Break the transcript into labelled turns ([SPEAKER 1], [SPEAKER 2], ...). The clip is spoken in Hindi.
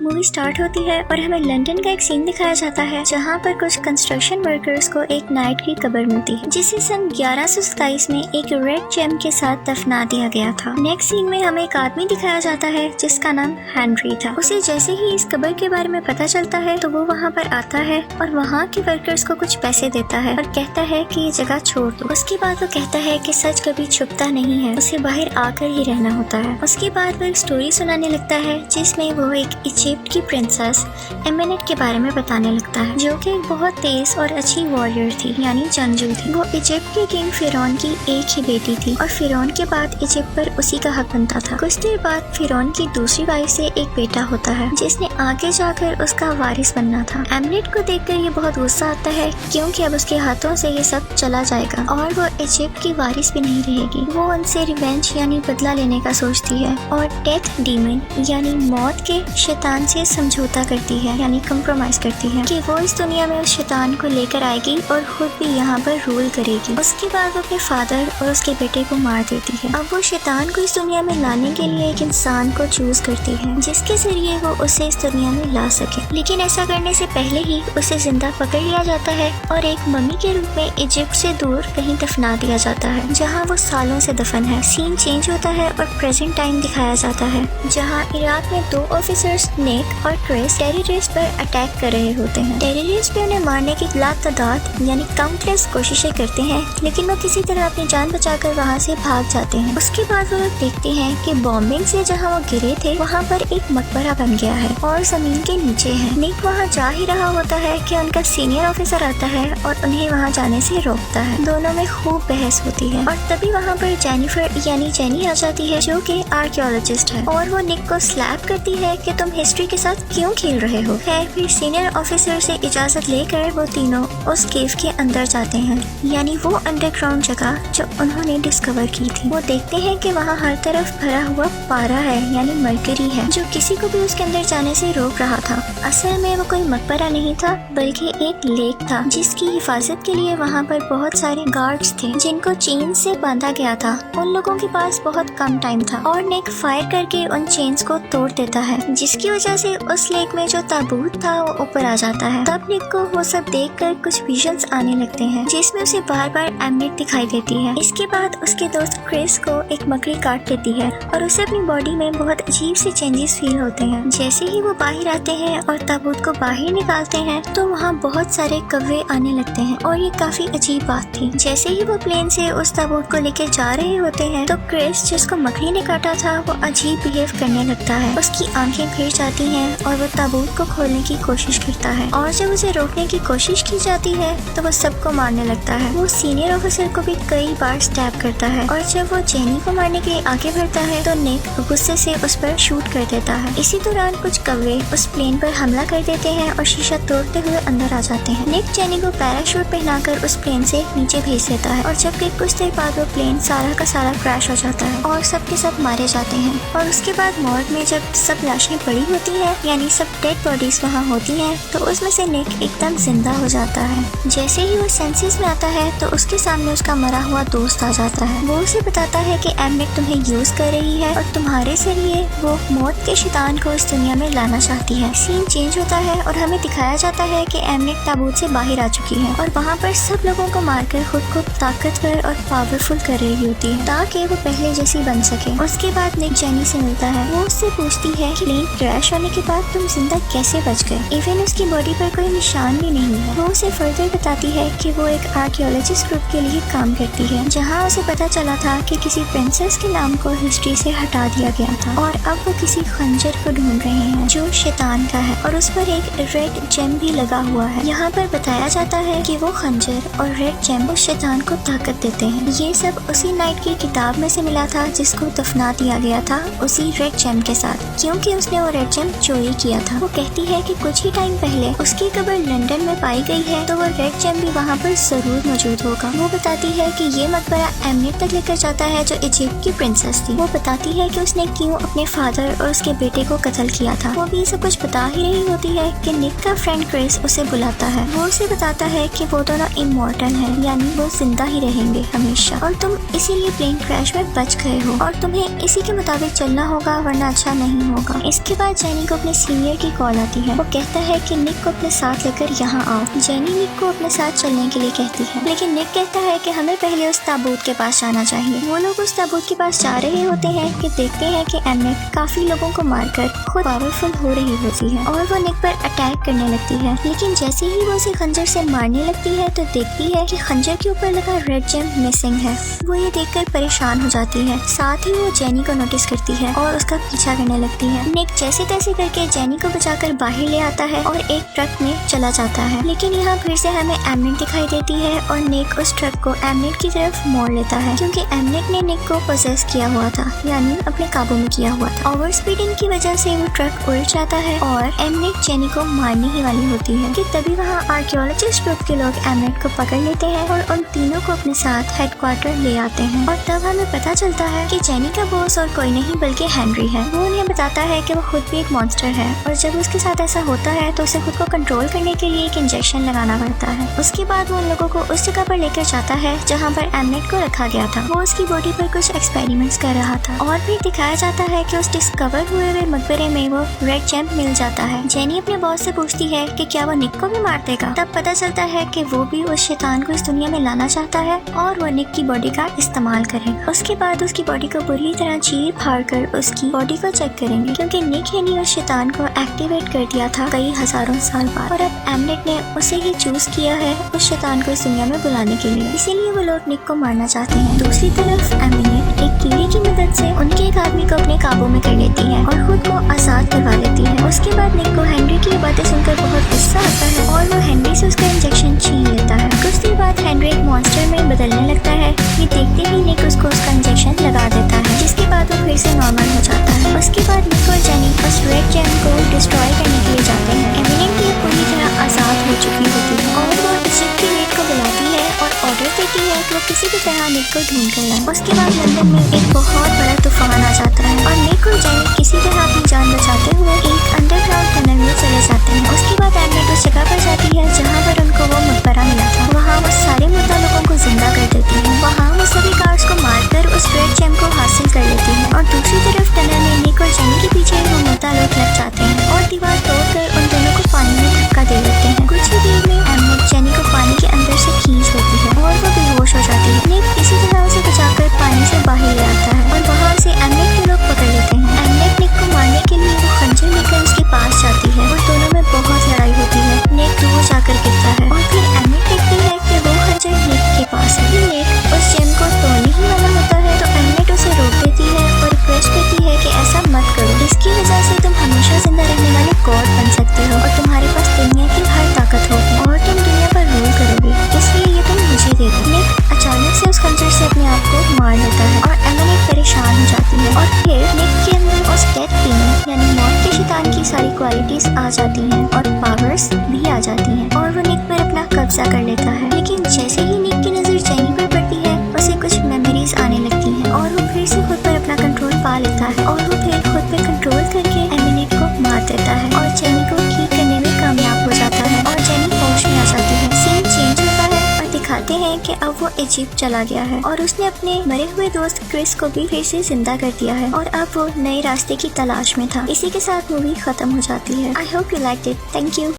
[SPEAKER 1] मूवी स्टार्ट होती है और हमें लंदन का एक सीन दिखाया जाता है जहाँ पर कुछ कंस्ट्रक्शन वर्कर्स को एक नाइट की कब्र मिलती है जिसे सन 1127 में एक रेड जेम के साथ दफना दिया गया था। नेक्स्ट सीन में हमें एक आदमी दिखाया जाता है जिसका नाम हेनरी था। उसे जैसे ही इस कब्र के बारे में पता चलता है तो वो वहाँ पर आता है और वहाँ के वर्कर्स को कुछ पैसे देता है और कहता है कि ये जगह छोड़ दो। उसके बाद वो कहता है कि सच कभी छुपता नहीं है, उसे बाहर आकर ही रहना होता है। उसके बाद वो एक स्टोरी सुनाने लगता है जिसमें वो एक इजिप्ट की प्रिंसेस एमेनेट के बारे में बताने लगता है जो कि एक बहुत तेज और अच्छी वॉरियर थी यानी जंगजू थी। वो इजिप्ट के किंग फिरौन की एक ही बेटी थी और फिरौन के बाद इजिप्ट पर उसी का हक बनता था। कुछ देर बाद फिरौन की दूसरी वाइफ से एक बेटा होता है जिसने आगे जाकर उसका वारिस बनना था। एमेनेट को देखकर ये बहुत गुस्सा आता है क्योंकि अब उसके हाथों से ये सब चला जाएगा और वो इजिप्ट की वारिस भी नहीं रहेगी। वो उनसे रिवेंज यानी बदला लेने का सोचती है और डेथ डीमन यानी मौत के शैतान से समझौता करती है यानी कंप्रोमाइज करती है कि वो इस दुनिया में उस शैतान को लेकर आएगी और खुद भी यहाँ पर रूल करेगी। उसके बाद वो अपने फादर और उसके बेटे को मार देती है। अब वो शैतान को इस दुनिया में लाने के लिए एक इंसान को चूज करती है जिसके जरिए वो उसे इस दुनिया में ला सके, लेकिन ऐसा करने से पहले ही उसे जिंदा पकड़ लिया जाता है और एक मम्मी के रूप में इजिप्ट से दूर कहीं दफना दिया जाता है जहाँ वो सालों से दफन है। सीन चेंज होता है और प्रेजेंट टाइम दिखाया जाता है जहाँ इराक में दो ऑफिसर्स निक और क्रिस टेररिस्ट पर अटैक कर रहे होते हैं। टेररिस्ट भी उन्हें मारने की लातादाद यानी काउंटलेस कोशिशें करते हैं लेकिन वो किसी तरह अपनी जान बचाकर वहाँ से भाग जाते हैं। उसके बाद वो लोग देखते हैं कि बॉम्बिंग से जहाँ वो गिरे थे वहाँ पर एक मकबरा बन गया है और जमीन के नीचे है। निक वहाँ जा ही रहा होता है कि उनका सीनियर ऑफिसर आता है और उन्हें वहाँ जाने से रोकता है। दोनों में खूब बहस होती है और तभी वहाँ पर जेनिफर यानी जेनी आ जाती है जो कि आर्कियोलॉजिस्ट है और वो निक को स्लैप करती है कि तुम हिस्ट्री के साथ क्यों खेल रहे हो। फिर सीनियर ऑफिसर से इजाजत लेकर वो तीनों उस केव के अंदर जाते हैं यानी वो अंडरग्राउंड जगह जो उन्होंने डिस्कवर की थी। वो देखते हैं कि वहाँ हर तरफ भरा हुआ पारा है यानी मरकरी है जो किसी को भी उसके अंदर जाने से रोक रहा था। असल में वो कोई मकबरा नहीं था बल्कि एक लेक था जिसकी हिफाजत के लिए वहाँ पर बहुत सारे गार्ड्स थे जिनको चेन से बांधा गया था। उन लोगों के पास बहुत कम टाइम था और निक फायर करके उन चेन्स को तोड़ देता है जिसकी वजह से उस लेक में जो ताबूत था वो ऊपर आ जाता है। तब निक को वो सब देखकर कुछ विजन्स आने लगते हैं जिसमें उसे बार बार एमेनेट दिखाई देती है। इसके बाद उसके दोस्त क्रिस को एक मकड़ी काट लेती है और उसे अपनी बॉडी में बहुत अजीब से चेंजेस फील होते हैं। जैसे ही वो बाहर आते हैं और ताबूत को बाहर निकालते हैं तो वहाँ बहुत सारे कौवे आने लगते हैं और ये काफी अजीब बात थी। जैसे ही वो प्लेन से उस ताबूत को लेके जा रहे होते हैं तो क्रिस जिसको मकड़ी ने काटा था वो अजीब बिहेव करने लगता है। उसकी आंखें फिर जाती हैं और वो ताबूत को खोलने की कोशिश करता है और जब उसे रोकने की कोशिश की जाती है तो वो सबको मारने लगता है। वो सीनियर ऑफिसर को भी कई बार स्टैब करता है और जब वो जेनी को मारने के लिए आगे बढ़ता है तो निक गुस्से से उस पर शूट कर देता है। इसी दौरान कुछ कौवे उस प्लेन पर हमला कर देते हैं और शीशा तोड़ते हुए अंदर आ जाते हैं। निक जेनी को पैराशूट पहनाकर उस प्लेन से नीचे भेज देता है और जबकि कुछ देर बाद वो प्लेन सारा का सारा क्रैश हो जाता है और सबके सब मारे जाते हैं। और उसके बाद मॉर्ग में जब सब लाशें पड़ी होती हैं यानी सब डेड बॉडीज वहाँ होती हैं तो उसमें से निक एकदम जिंदा हो जाता है। जैसे ही वो सेंसेस में आता है तो उसके सामने उसका मरा हुआ दोस्त आ जाता है। वो उसे बताता है कि एमेनेट तुम्हें यूज कर रही है और तुम्हारे जरिए वो मौत के शैतान को इस दुनिया में लाना चाहती है। सीन चेंज होता है और हमें दिखाया जाता है कि एमेनेट ताबूत से बाहर आ चुकी है और वहाँ पर सब लोगों को मारकर खुद को ताकतवर और पावरफुल कर रही होती है ताकि वो पहले जैसी बन सके। उसके बाद निक जेनी से मिलता है। वो उससे पूछती है कि प्लेन क्रैश होने के बाद तुम जिंदा कैसे बच गए, इवन उसकी बॉडी पर कोई निशान भी नहीं है। वो उसे फर्दर बताती है कि वो एक आर्कियोलॉजिस्ट ग्रुप के लिए काम करती है जहाँ उसे पता चला था कि किसी प्रिंसेस के नाम को हिस्ट्री से हटा दिया गया था और अब वो किसी खंजर को ढूंढ रहे हैं जो शैतान का है और उस पर एक रेड जेम भी लगा हुआ है। यहाँ पर बताया जाता है कि वो खंजर और रेड जेम उस शैतान को ताकत देते हैं। ये सब उसी नाइट की किताब में से मिला था जिसको दफना दिया गया था उसी रेड जेम के साथ क्योंकि उसने वो रेड जेम चोरी किया था। वो कहती है कि कुछ ही टाइम पहले उसकी कब्र लंदन में पाई गई है तो वो रेड जेम भी वहाँ पर जरूर मौजूद होगा। वो बताती है कि ये मकबरा एमेनेट तक लेकर जाता है जो इजिप्ट की प्रिंसेस थी। वो बताती है कि उसने क्यों अपने फादर और उसके बेटे को कत्ल किया था। वो भी सब कुछ बता ही रही होती है कि निक का फ्रेंड क्रिस उसे बुलाता है। वो उसे बताता है कि वो दोनों इमॉर्टल हैं, यानी वो जिंदा ही रहेंगे हमेशा, और तुम इसीलिए प्लेन क्रैश में बच गए हो और तुम्हें इसी के मुताबिक चलना होगा वरना अच्छा नहीं होगा। इसके बाद जेनी को अपने सीनियर की कॉल आती है। वो कहता है कि निक को अपने साथ लेकर यहाँ आओ। जेनी निक को अपने साथ चलने के लिए कहती है, लेकिन निक कहता है कि हमें पहले उस ताबूत के पास जाना चाहिए। वो लोग उस ताबूत के पास जा रहे होते हैं कि देखते हैं कि एमनेट काफी लोगों को मारकर खुद पावरफुल हो रही होती है और वो निक पर अटैक करने लगती है। लेकिन जैसे ही वो उसे खंजर से मारने लगती है तो देखती है कि खंजर के ऊपर लगा रेड जेम मिसिंग है। वो ये देखकर परेशान हो जाती है। साथ ही वो जेनी को नोटिस करती है और उसका पीछा करने लगती है। निक जैसे तैसे करके जेनी को बचाकर बाहर ले आता है और एक ट्रक में चला जाता है। लेकिन यहाँ फिर से हमें एमनेट दिखाई देती है और निक उस ट्रक को एमनेट की तरफ मोड़ लेता है, क्योंकि एमनेट ने निक को पोसेस किया हुआ था, यानी अपने काबू में किया हुआ था। ओवर स्पीडिंग की वजह से वो ट्रक उड़ जाता है और एमनेट जेनी को मारने ही वाली होती है कि तभी वहाँ आर्कियोलॉजिस्ट ग्रुप के लोग एमनेट को पकड़ लेते हैं और उन तीनों को अपने साथ हेडक्वार्टर ले आते हैं। और तब हमें पता चलता है कि जेनी का बॉस और कोई नहीं बल्कि हेनरी है। वो उन्हें बताता है कि वो खुद भी एक मॉन्स्टर है और जब उसके साथ ऐसा होता है तो उसे खुद को कंट्रोल करने के लिए एक इंजेक्शन लगाना पड़ता है। उसके बाद वो उन लोगों को उस जगह पर लेकर जाता है जहाँ पर एमनेट को रखा गया था। वो उसकी बॉडी पर कुछ एक्सपेरिमेंट्स कर रहा था और फिर दिखाया जाता है कि उस डिस्कवर हुए हुए मकबरे में वो रेड जेम मिल जाता है। जेनी अपने बॉस से पूछती है कि क्या वो निक को भी मार देगा। तब पता चलता है कि वो भी उस शैतान को इस दुनिया में लाना चाहता है और वो निक की बॉडी का इस्तेमाल करेगा। उसके बाद उसकी बॉडी को बुरी तरह चीर फाड़ कर उसकी बॉडी को चेक करेंगे, क्योंकि निक ने उस शैतान को एक्टिवेट कर दिया था कई हजारों साल बाद और अब एमनेट ने उसे ही चूज किया है उस शैतान को इस दुनिया में बुलाने के लिए। इसीलिए वो लोग निक को मारना चाहते हैं। दूसरी तरफ एमिनेट एक कीड़े की मदद से उनके एक आदमी को अपने काबू में कर लेती है और खुद को आजाद करवा लेती है। उसके बाद निक को हेनरी की बातें सुनकर बहुत गुस्सा आता है और वो हेनरी से उसका इंजेक्शन छीन लेता है। कुछ देर बाद हेनरी एक मॉन्स्टर में बदलने लगता है। ये देखते ही निक उसको उसका इंजेक्शन लगा देता है, जिसके बाद वो फिर से नॉर्मल हो जाता है। उसके बाद निक और जेनी उस रेड जेम को डिस्ट्रॉय करने के लिए जाते हैं। एमिनेट भी पूरी तरह आजाद हो चुकी होती है और वो इजिप्ट की रेड को बुलाती है और ऑर्डर देती है कि वो किसी भी तरह निक को ढूंढ कर लाए। उसके बाद लंदन में एक बहुत बड़ा तूफान आ जाता है और निक और जेनी किसी तरह अपनी जान बचाते हुए एक अंडरग्राउंड टनल में चले जाते हैं। उसके बाद एमिनेट उस जगह पर जाती है जहाँ पर उनको वो मकबरा मिला था। वहाँ वो सारे मुर्दा लोगों को जिंदा कर देती है। वहाँ वो सभी गार्ड्स को मारकर उस रेड जेम को हासिल कर लेती है और दूसरी तरफ टनल में निक और जेनी के पीछे वो मुर्दा लोग लग जाते हैं और दीवार तोड़कर उन दोनों को पानी में धक्का दे देते हैं। कुछ ही देर में एमिनेट जेनी को पानी के अंदर से खींच लेती है और वो बेहोश हो जाती है। निक किसी तरह उसे बचाकर पानी से बाहर ले आता है और वहाँ से एमिनेट के लोग पकड़ लेते हैं। एमिनेट निक को मारने के लिए वो खंजर लेकर उसके पास जाती है और दोनों में बहुत लड़ाई होती है। निक दूर जाकर गिरता है और फिर एमिनेट देखती है कि वो खंजर निक के पास है। निक उस जेम को तोड़ने ही वाला होता है तो एमिनेट उसे रोक देती है और रिक्वेस्ट करती है कि ऐसा मत करो, इसकी वजह से तुम हमेशा जिंदा रहने वाले गॉड बन सकते हो और तुम्हारे पास दुनिया की हर ताकत होगी और तुम दुनिया पर रूल करोगे, इसलिए ये तुम मुझे दे दो। निक अचानक से उस खंजर से अपने आप को मार लेता है और एमिनेट परेशान हो जाती है और फिर निक के अंदर उस डेथ डीमन यानी मौत के शैतान की सारी क्वालिटीज आ जाती हैं और पावर्स भी आ जाती हैं और वो निक पर अपना कब्जा कर लेता है। लेकिन जैसे ही निक की नजर जेनी पर पड़ती है उसे कुछ मेमोरीज आने लगती हैं और वो फिर से खुद पर अपना कंट्रोल पा लेता है और वो फिर खुद पे कंट्रोल करके एमिनेट को मार देता है और जेनी को ठीक करने में कामयाब हो जाता है और जेनी होश में आ जाती है। सीन चेंज होता है और दिखाते हैं कि अब वो इजिप्ट चला गया है और उसने अपने मरे हुए दोस्त क्रिस को भी फिर से जिंदा कर दिया है और अब वो नए रास्ते की तलाश में था। इसी के साथ मूवी खत्म हो जाती है। I hope you liked it. Thank you.